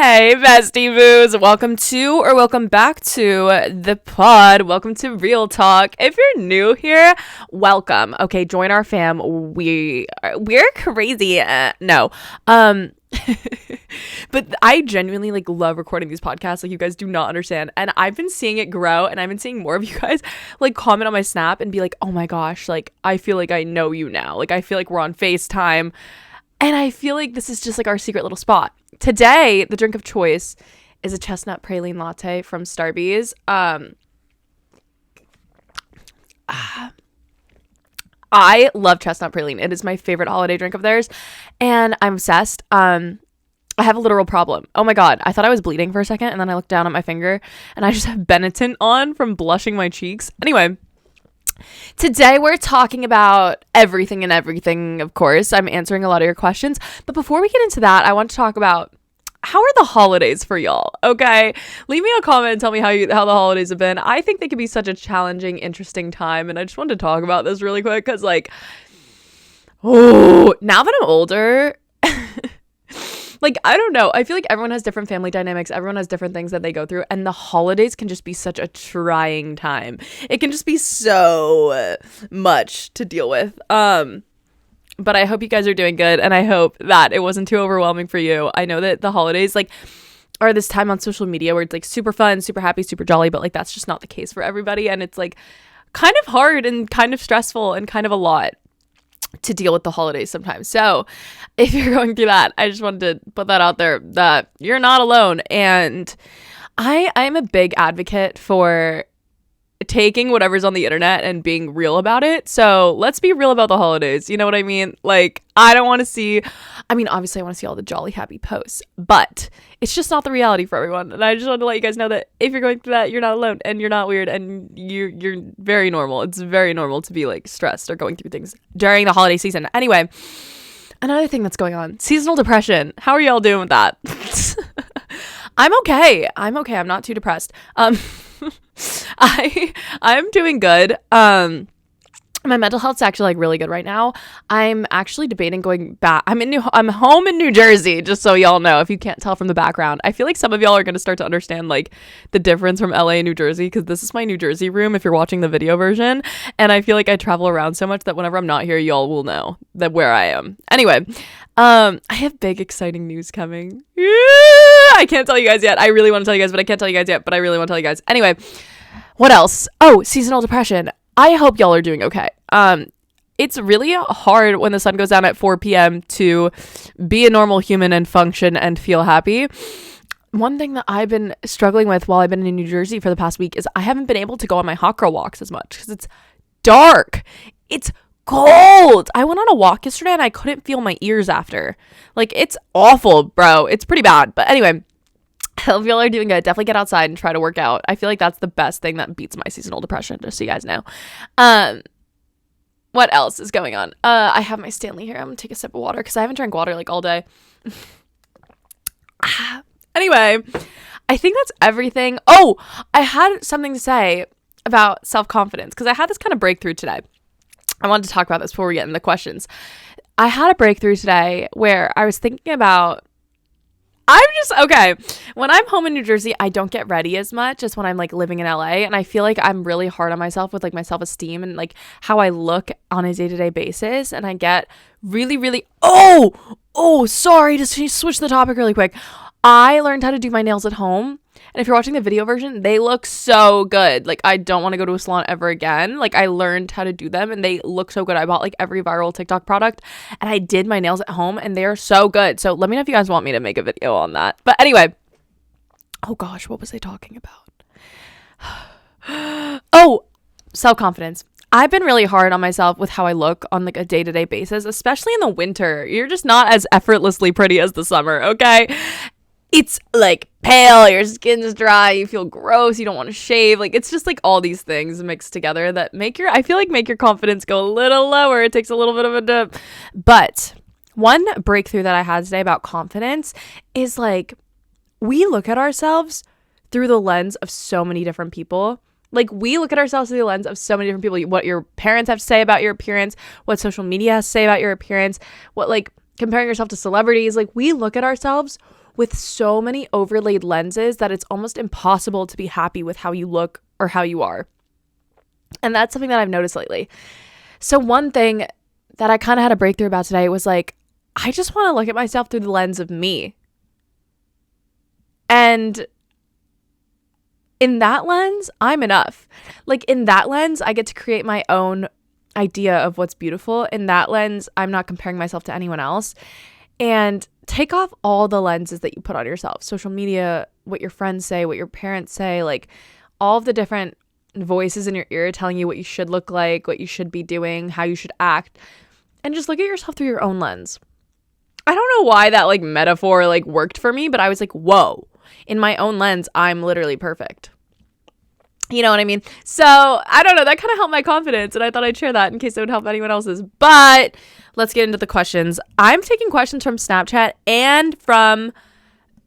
Hey, bestie boos. Welcome back to the pod. Welcome to Real Talk. If you're new here, welcome. Okay, join our fam. We're crazy. No. But I genuinely love recording these podcasts. You guys do not understand. And I've been seeing it grow, and I've been seeing more of you guys comment on my Snap and be like, "Oh my gosh, I feel like I know you now. I feel like we're on FaceTime." And I feel like this is just our secret little spot. Today, the drink of choice is a chestnut praline latte from Starbucks. I love chestnut praline. It is my favorite holiday drink of theirs, and I'm obsessed. I have a literal problem. Oh my god, I thought I was bleeding for a second, and then I looked down at my finger, and I just have Benetton on from blushing my cheeks. Anyway, today we're talking about everything and everything, of course. I'm answering a lot of your questions. But before we get into that, I want to talk about how are the holidays for y'all, okay? Leave me a comment and tell me how the holidays have been. I think they could be such a challenging, interesting time. And I just wanted to talk about this really quick because, now that I'm older... I don't know. I feel like everyone has different family dynamics. Everyone has different things that they go through. And the holidays can just be such a trying time. It can just be so much to deal with. But I hope you guys are doing good. And I hope that it wasn't too overwhelming for you. I know that the holidays, are this time on social media where it's, super fun, super happy, super jolly. But, that's just not the case for everybody. And it's, kind of hard and kind of stressful and kind of a lot to deal with the holidays sometimes. So if you're going through that, I just wanted to put that out there that you're not alone. And I'm a big advocate for taking whatever's on the internet and being real about it. So let's be real about the holidays. You know what I mean? I don't want to see, obviously I want to see all the jolly happy posts, but it's just not the reality for everyone. And I just want to let you guys know that if you're going through that, you're not alone and you're not weird and you're very normal. It's very normal to be stressed or going through things during the holiday season. Anyway, another thing that's going on, seasonal depression. How are y'all doing with that? I'm okay. I'm not too depressed. I'm doing good. My mental health's actually really good right now. I'm actually debating going back. I'm home in New Jersey, just so y'all know, if you can't tell from the background. I feel like some of y'all are going to start to understand the difference from LA and New Jersey, because this is my New Jersey room if you're watching the video version. And I feel like I travel around so much that whenever I'm not here, y'all will know that where I am. Anyway, I have big exciting news coming. Yeah, I can't tell you guys yet. I really want to tell you guys, but I can't tell you guys yet, but I really want to tell you guys. Anyway, what else? Oh, seasonal depression. I hope y'all are doing okay. It's really hard when the sun goes down at 4 p.m. to be a normal human and function and feel happy. One thing that I've been struggling with while I've been in New Jersey for the past week is I haven't been able to go on my hot girl walks as much because it's dark. It's cold. I went on a walk yesterday and I couldn't feel my ears after. It's awful, bro. It's pretty bad. But anyway, I hope y'all are doing good. Definitely get outside and try to work out. I feel like that's the best thing that beats my seasonal depression, just so you guys know. What else is going on? I have my Stanley here. I'm gonna take a sip of water because I haven't drank water all day. Anyway, I think that's everything. Oh, I had something to say about self-confidence because I had this kind of breakthrough today. I wanted to talk about this before we get into the questions. I had a breakthrough today where I was thinking about when I'm home in New Jersey, I don't get ready as much as when I'm living in LA, and I feel like I'm really hard on myself with my self-esteem and how I look on a day-to-day basis, and I get really sorry to switch the topic really quick. I learned how to do my nails at home, and if you're watching the video version, they look so good. I don't want to go to a salon ever again. I learned how to do them and they look so good. I bought every viral TikTok product and I did my nails at home and they're so good. So let me know if you guys want me to make a video on that. But anyway, oh gosh, what was I talking about? Oh, self-confidence. I've been really hard on myself with how I look on a day-to-day basis, especially in the winter. You're just not as effortlessly pretty as the summer, okay? It's pale, your skin's dry, you feel gross, you don't want to shave. It's just all these things mixed together that make your confidence go a little lower. It takes a little bit of a dip. But one breakthrough that I had today about confidence is we look at ourselves through the lens of so many different people. We look at ourselves through the lens of so many different people. What your parents have to say about your appearance, what social media has to say about your appearance, what comparing yourself to celebrities. We look at ourselves with so many overlaid lenses that it's almost impossible to be happy with how you look or how you are. And that's something that I've noticed lately. So one thing that I kind of had a breakthrough about today was like, I just want to look at myself through the lens of me. And in that lens, I'm enough. Like in that lens, I get to create my own idea of what's beautiful. In that lens, I'm not comparing myself to anyone else. And take off all the lenses that you put on yourself. Social media, what your friends say, what your parents say, like all of the different voices in your ear telling you what you should look like, what you should be doing, how you should act. And just look at yourself through your own lens. I don't know why that like metaphor like worked for me, but I was like, whoa, in my own lens, I'm literally perfect. You know what I mean? So I don't know, that kind of helped my confidence, and I thought I'd share that in case it would help anyone else's. But let's get into the questions. I'm taking questions from Snapchat and from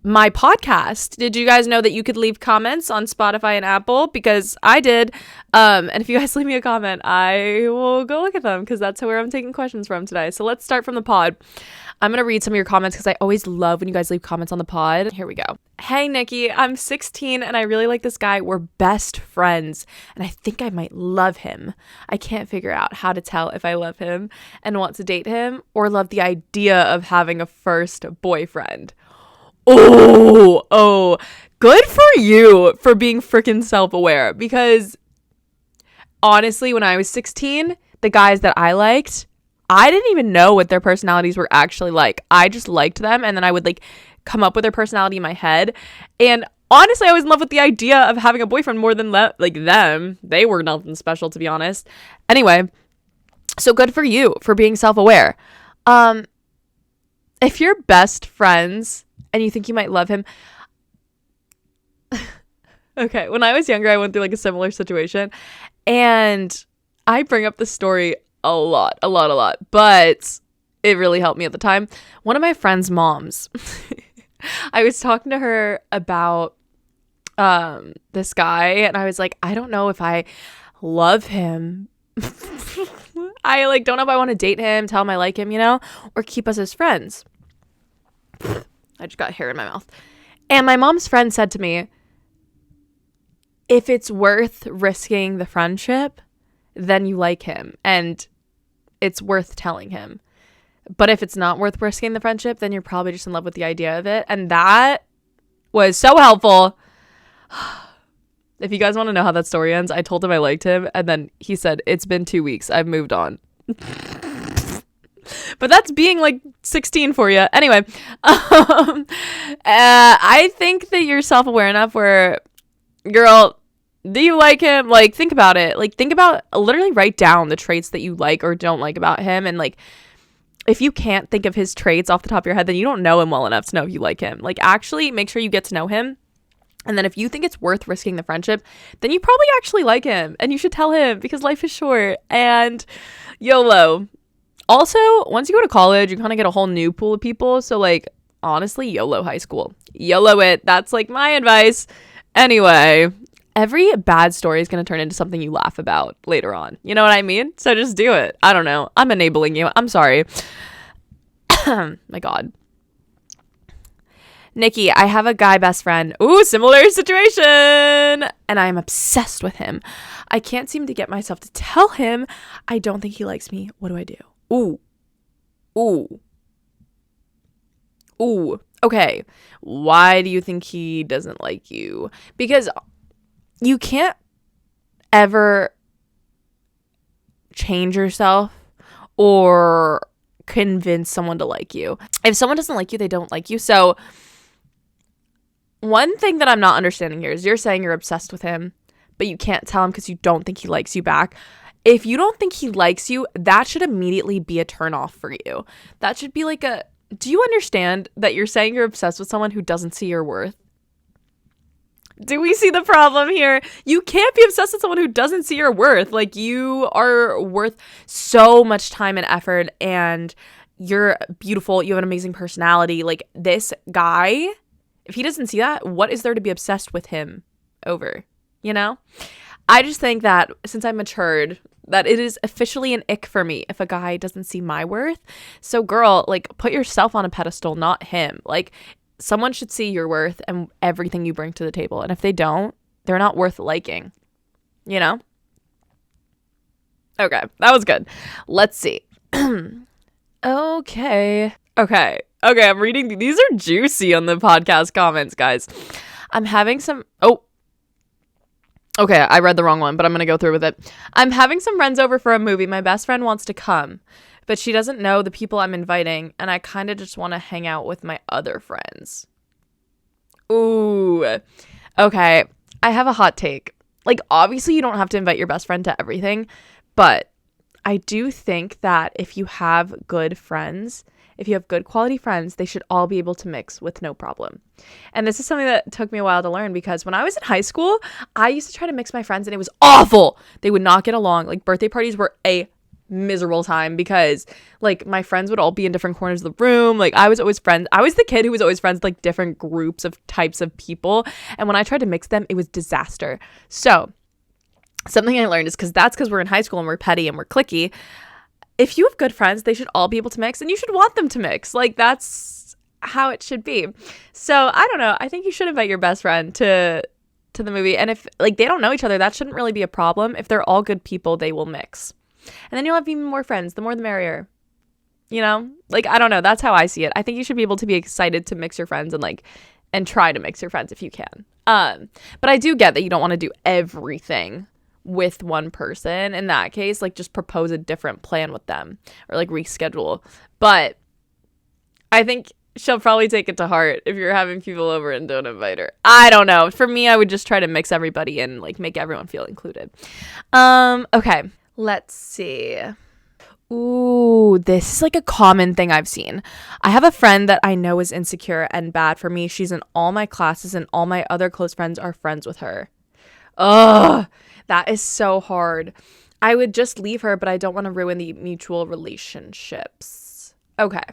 my podcast. Did you guys know that you could leave comments on Spotify and Apple? Because I did. And if you guys leave me a comment, I will go look at them because that's where I'm taking questions from today. So let's start from the pod. I'm going to read some of your comments because I always love when you guys leave comments on the pod. Here we go. Hey, Niki, I'm 16 and I really like this guy. We're best friends and I think I might love him. I can't figure out how to tell if I love him and want to date him or love the idea of having a first boyfriend. Oh, good for you for being freaking self-aware, because honestly, when I was 16, the guys that I liked, I didn't even know what their personalities were actually like. I just liked them, and then I would like come up with their personality in my head. And honestly, I was in love with the idea of having a boyfriend more than them. They were nothing special, to be honest. Anyway, so good for you for being self-aware. If you're best friends and you think you might love him. Okay, when I was younger, I went through like a similar situation, and I bring up the story a lot, but it really helped me at the time. One of my friend's moms, I was talking to her about this guy, and I was like, I don't know if I love him. I like don't know if I want to date him, tell him I like him, or keep us as friends. I just got hair in my mouth. And my mom's friend said to me, if it's worth risking the friendship, then you like him and it's worth telling him. But if it's not worth risking the friendship, then you're probably just in love with the idea of it. And that was so helpful. If you guys want to know how that story ends, I told him I liked him. And then he said, it's been 2 weeks. I've moved on. But that's being like 16 for you. Anyway, I think that you're self-aware enough where, girl, do you like him? Like, think about it. Like, literally write down the traits that you like or don't like about him. And like, if you can't think of his traits off the top of your head, then you don't know him well enough to know if you like him. Like, actually make sure you get to know him. And then if you think it's worth risking the friendship, then you probably actually like him. And you should tell him because life is short. And YOLO. Also, once you go to college, you kind of get a whole new pool of people. So, like, honestly, YOLO high school. YOLO it. That's, like, my advice. Anyway, every bad story is going to turn into something you laugh about later on. You know what I mean? So just do it. I don't know. I'm enabling you. I'm sorry. My God. Niki, I have a guy best friend. Ooh, similar situation. And I'm obsessed with him. I can't seem to get myself to tell him I don't think he likes me. What do I do? Ooh. Okay. Why do you think he doesn't like you? Because you can't ever change yourself or convince someone to like you. If someone doesn't like you, they don't like you. So one thing that I'm not understanding here is you're saying you're obsessed with him, but you can't tell him because you don't think he likes you back. If you don't think he likes you, that should immediately be a turnoff for you. That should be like do you understand that you're saying you're obsessed with someone who doesn't see your worth? Do we see the problem here? You can't be obsessed with someone who doesn't see your worth. Like, you are worth so much time and effort, and you're beautiful. You have an amazing personality. Like, this guy, if he doesn't see that, what is there to be obsessed with him over? I just think that since I matured, that it is officially an ick for me if a guy doesn't see my worth. So girl, like, put yourself on a pedestal, not him. Like, someone should see your worth and everything you bring to the table. And if they don't, they're not worth liking, you know? Okay, that was good. Let's see. Okay, I'm reading. These are juicy on the podcast comments, guys. I'm having some... Oh, okay, I read the wrong one, but I'm going to go through with it. I'm having some friends over for a movie. My best friend wants to come, but she doesn't know the people I'm inviting, and I kind of just want to hang out with my other friends. Ooh, okay. I have a hot take. Like, obviously, you don't have to invite your best friend to everything, but I do think that if you have good friends, if you have good quality friends, they should all be able to mix with no problem. And this is something that took me a while to learn, because when I was in high school, I used to try to mix my friends and it was awful. They would not get along. Like, birthday parties were a miserable time because, like, my friends would all be in different corners of the room. Like, I was the kid who was always friends with, like, different groups of types of people. And when I tried to mix them, it was disaster. So something I learned is, because we're in high school and we're petty and we're cliquey, if you have good friends, they should all be able to mix, and you should want them to mix. Like, that's how it should be. So I don't know. I think you should invite your best friend to the movie. And if, like, they don't know each other, that shouldn't really be a problem. If they're all good people, they will mix. And then you'll have even more friends. The more the merrier. You know? Like, I don't know. That's how I see it. I think you should be able to be excited to mix your friends and try to mix your friends if you can. But I do get that you don't want to do everything with one person. In that case, like, just propose a different plan with them or, like, reschedule. But I think she'll probably take it to heart if you're having people over and don't invite her. I don't know. For me, I would just try to mix everybody and, like, make everyone feel included. Okay, let's see. Ooh, this is, like, a common thing I've seen. I have a friend that I know is insecure and bad for me. She's in all my classes and all my other close friends are friends with her. Ugh, that is so hard. I would just leave her, but I don't want to ruin the mutual relationships. Okay.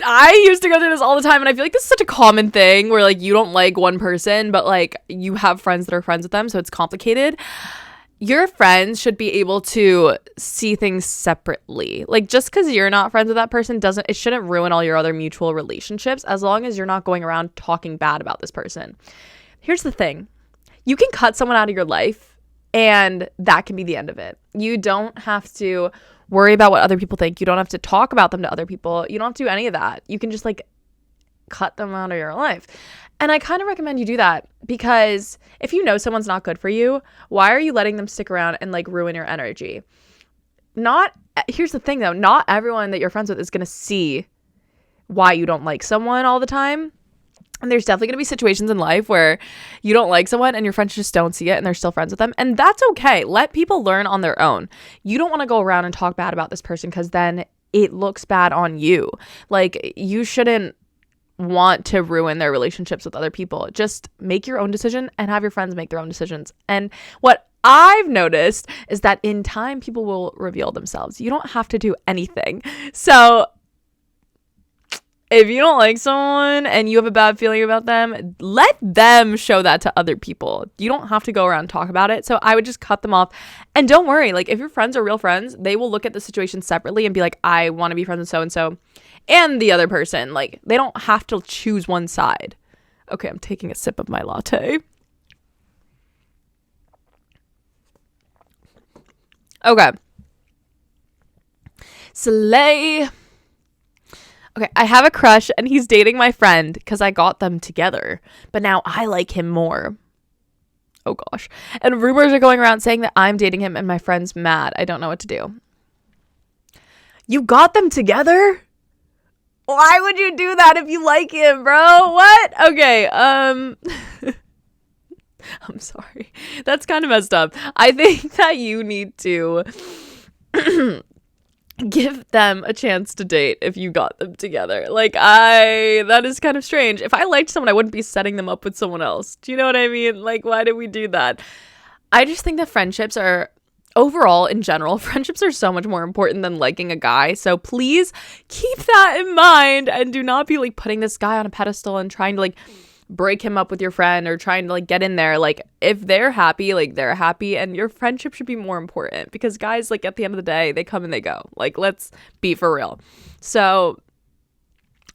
I used to go through this all the time, and I feel like this is such a common thing where, like, you don't like one person, but, like, you have friends that are friends with them, so it's complicated. Your friends should be able to see things separately. Like, just because you're not friends with that person it shouldn't ruin all your other mutual relationships, as long as you're not going around talking bad about this person. Here's the thing. You can cut someone out of your life, and that can be the end of it. You don't have to worry about what other people think. You don't have to talk about them to other people. You don't have to do any of that. You can just, like, cut them out of your life. And I kind of recommend you do that, because if you know someone's not good for you, why are you letting them stick around and, like, ruin your energy? Here's the thing, though. Not everyone that you're friends with is going to see why you don't like someone all the time. And there's definitely going to be situations in life where you don't like someone and your friends just don't see it and they're still friends with them. And that's okay. Let people learn on their own. You don't want to go around and talk bad about this person, because then it looks bad on you. Like, you shouldn't want to ruin their relationships with other people. Just make your own decision and have your friends make their own decisions. And what I've noticed is that in time, people will reveal themselves. You don't have to do anything. So if you don't like someone and you have a bad feeling about them, let them show that to other people. You don't have to go around and talk about it. So I would just cut them off. And don't worry, like, if your friends are real friends, they will look at the situation separately and be like, I want to be friends with so-and-so and the other person. Like, they don't have to choose one side. Okay, I'm taking a sip of my latte. Okay. Slay. Okay, I have a crush and he's dating my friend because I got them together, but now I like him more. Oh gosh. And rumors are going around saying that I'm dating him and my friend's mad. I don't know what to do. You got them together? Why would you do that if you like him, bro? What? Okay, I'm sorry. That's kind of messed up. I think that you need to give them a chance to date if you got them together. Like, that is kind of strange. If I liked someone, I wouldn't be setting them up with someone else. Do you know what I mean? Like, why did we do that? I just think that friendships are, overall, in general, friendships are so much more important than liking a guy. So please keep that in mind and do not be, like, putting this guy on a pedestal and trying to, like, break him up with your friend or trying to, like, get in there. Like, if they're happy, like, they're happy, and your friendship should be more important, because guys, like, at the end of the day, they come and they go. Like, let's be for real. So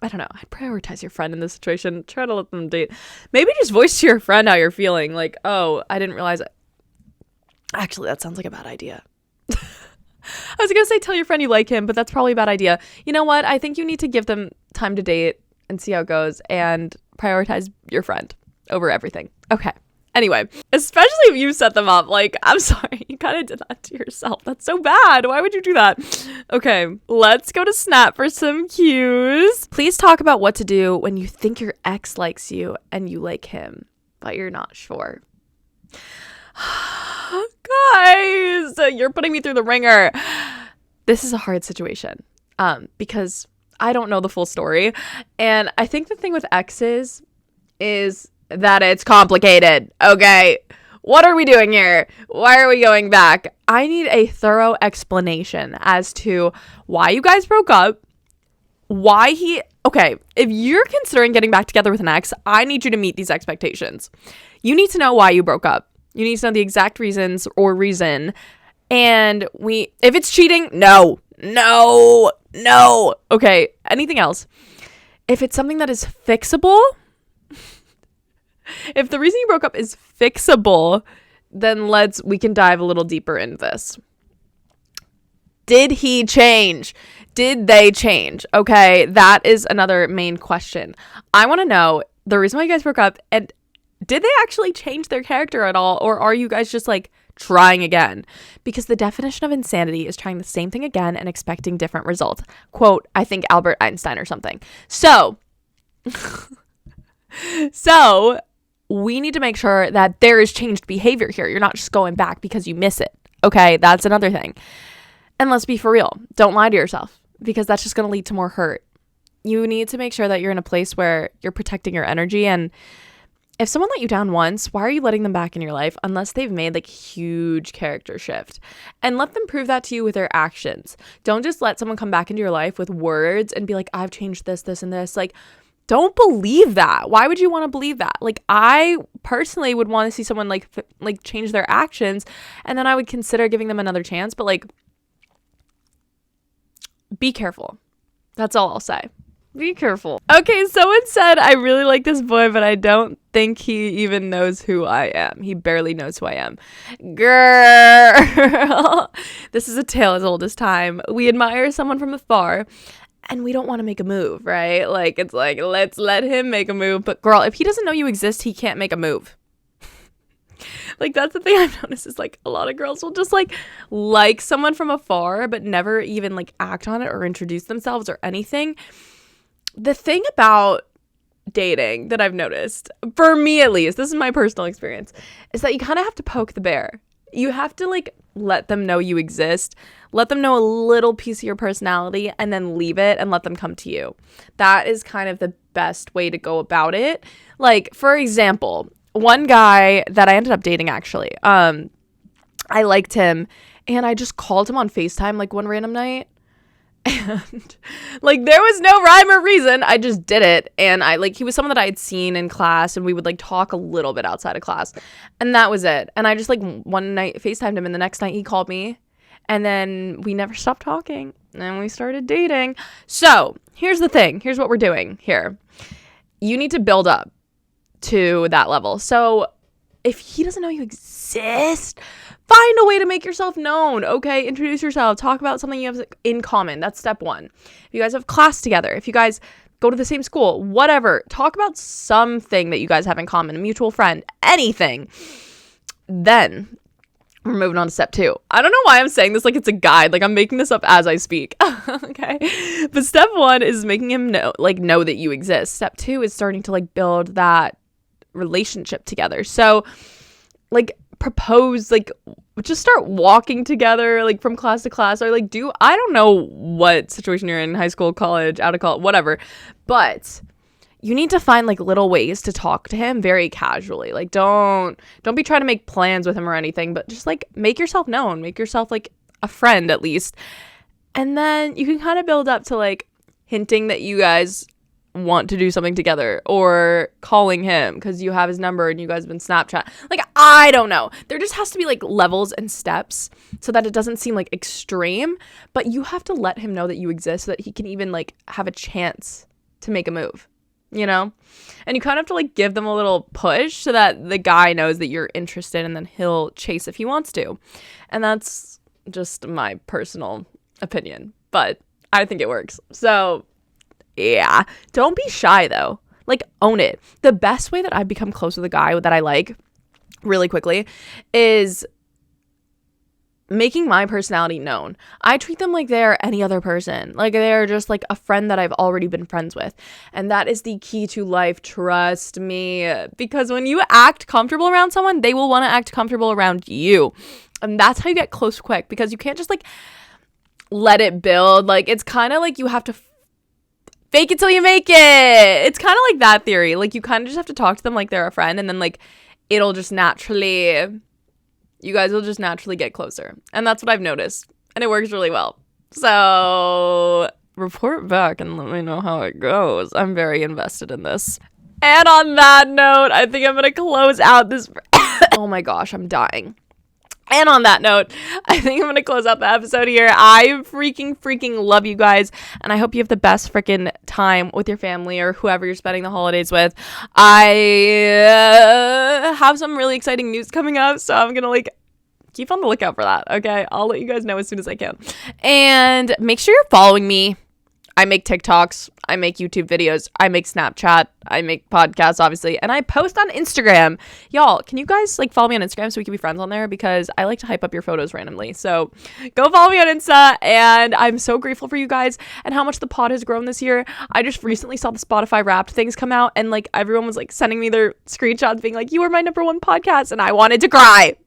I don't know. I'd prioritize your friend in this situation. Try to let them date. Maybe just voice to your friend how you're feeling. Like, oh, I didn't realize it. Actually, that sounds like a bad idea. I was going to say tell your friend you like him, but that's probably a bad idea. You know what? I think you need to give them time to date and see how it goes and prioritize your friend over everything. Okay. Anyway, especially if you set them up, like, I'm sorry, you kind of did that to yourself. That's so bad. Why would you do that? Okay, let's go to Snap for some cues. Please talk about what to do when you think your ex likes you and you like him, but you're not sure. Guys, you're putting me through the ringer. This is a hard situation because I don't know the full story. And I think the thing with exes is that it's complicated. Okay, what are we doing here? Why are we going back? I need a thorough explanation as to why you guys broke up, okay, if you're considering getting back together with an ex, I need you to meet these expectations. You need to know why you broke up. You need to know the exact reasons or reason. And if it's cheating, no. Okay, anything else? If it's something that is fixable, if the reason you broke up is fixable, then we can dive a little deeper into this. Did he change? Did they change? Okay, that is another main question. I want to know the reason why you guys broke up, and did they actually change their character at all, or are you guys just like trying again? Because the definition of insanity is trying the same thing again and expecting different results. Quote, I think Albert Einstein or something. So we need to make sure that there is changed behavior here. You're not just going back because you miss it. Okay, that's another thing. And let's be for real. Don't lie to yourself because that's just going to lead to more hurt. You need to make sure that you're in a place where you're protecting your energy. And if someone let you down once, why are you letting them back in your life unless they've made like huge character shift? And let them prove that to you with their actions. Don't just let someone come back into your life with words and be like, I've changed this, this, and this. Like, don't believe that. Why would you want to believe that? Like, I personally would want to see someone like change their actions, and then I would consider giving them another chance. But like, be careful. That's all I'll say. Be careful. Okay, someone said, I really like this boy, but I don't think he even knows who I am. He barely knows who I am. Girl. This is a tale as old as time. We admire someone from afar, and we don't want to make a move, right? Like, it's like, let's let him make a move. But girl, if he doesn't know you exist, he can't make a move. Like, that's the thing I've noticed is like a lot of girls will just like someone from afar, but never even like act on it or introduce themselves or anything. The thing about dating that I've noticed, for me at least, this is my personal experience, is that you kind of have to poke the bear. You have to like let them know you exist, let them know a little piece of your personality, and then leave it and let them come to you. That is kind of the best way to go about it. Like, for example, one guy that I ended up dating actually, I liked him and I just called him on FaceTime like one random night. And like there was no rhyme or reason. I just did it. And he was someone that I had seen in class, and we would like talk a little bit outside of class, and that was it. And I just like one night FaceTimed him, and the next night he called me, and then we never stopped talking, and we started dating. So here's the thing. Here's what we're doing here. You need to build up to that level. So if he doesn't know you exist, find a way to make yourself known. Okay, introduce yourself, talk about something you have in common. That's step one. If you guys have class together, if you guys go to the same school, whatever, talk about something that you guys have in common, a mutual friend, anything. Then we're moving on to step two. I don't know why I'm saying this like it's a guide, like I'm making this up as I speak. Okay, but step one is making him know that you exist. Step two is starting to like build that relationship together. So like propose, like just start walking together like from class to class, or like I don't know what situation you're in, high school, college, out of college, whatever, but you need to find like little ways to talk to him very casually. Like don't be trying to make plans with him or anything, but just like make yourself known, make yourself like a friend at least, and then you can kind of build up to like hinting that you guys want to do something together, or calling him because you have his number and you guys have been Snapchat. Like, I don't know. There just has to be like levels and steps so that it doesn't seem like extreme, but you have to let him know that you exist so that he can even like have a chance to make a move, you know? And you kind of have to like give them a little push so that the guy knows that you're interested, and then he'll chase if he wants to. And that's just my personal opinion, but I think it works. So yeah, don't be shy though. Like, own it. The best way that I've become close with a guy that I like really quickly is making my personality known. I treat them like they're any other person. Like they're just like a friend that I've already been friends with. And that is the key to life. Trust me. Because when you act comfortable around someone, they will want to act comfortable around you. And that's how you get close quick, because you can't just like let it build. Like it's kind of like you have to fake it till you make it. It's kind of like that theory. Like you kind of just have to talk to them like they're a friend, and then like it'll just naturally, you guys will just naturally get closer. And that's what I've noticed. And it works really well. So report back and let me know how it goes. I'm very invested in this. And on that note, I think I'm going to close out this. Oh my gosh, I'm dying. And on that note, I think I'm going to close out the episode here. I freaking love you guys. And I hope you have the best freaking time with your family or whoever you're spending the holidays with. I have some really exciting news coming up. So I'm going to like keep on the lookout for that. Okay. I'll let you guys know as soon as I can. And make sure you're following me. I make TikToks, I make YouTube videos, I make Snapchat, I make podcasts, obviously, and I post on Instagram. Y'all, can you guys like follow me on Instagram so we can be friends on there? Because I like to hype up your photos randomly. So go follow me on Insta, and I'm so grateful for you guys and how much the pod has grown this year. I just recently saw the Spotify Wrapped things come out, and like everyone was like sending me their screenshots being like, you were my #1 podcast, and I wanted to cry.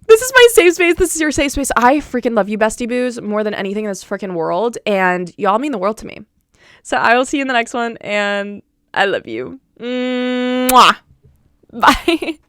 This is my safe space. This is your safe space. I freaking love you, bestie boos, more than anything in this freaking world. And y'all mean the world to me. So I will see you in the next one. And I love you. Mwah. Bye.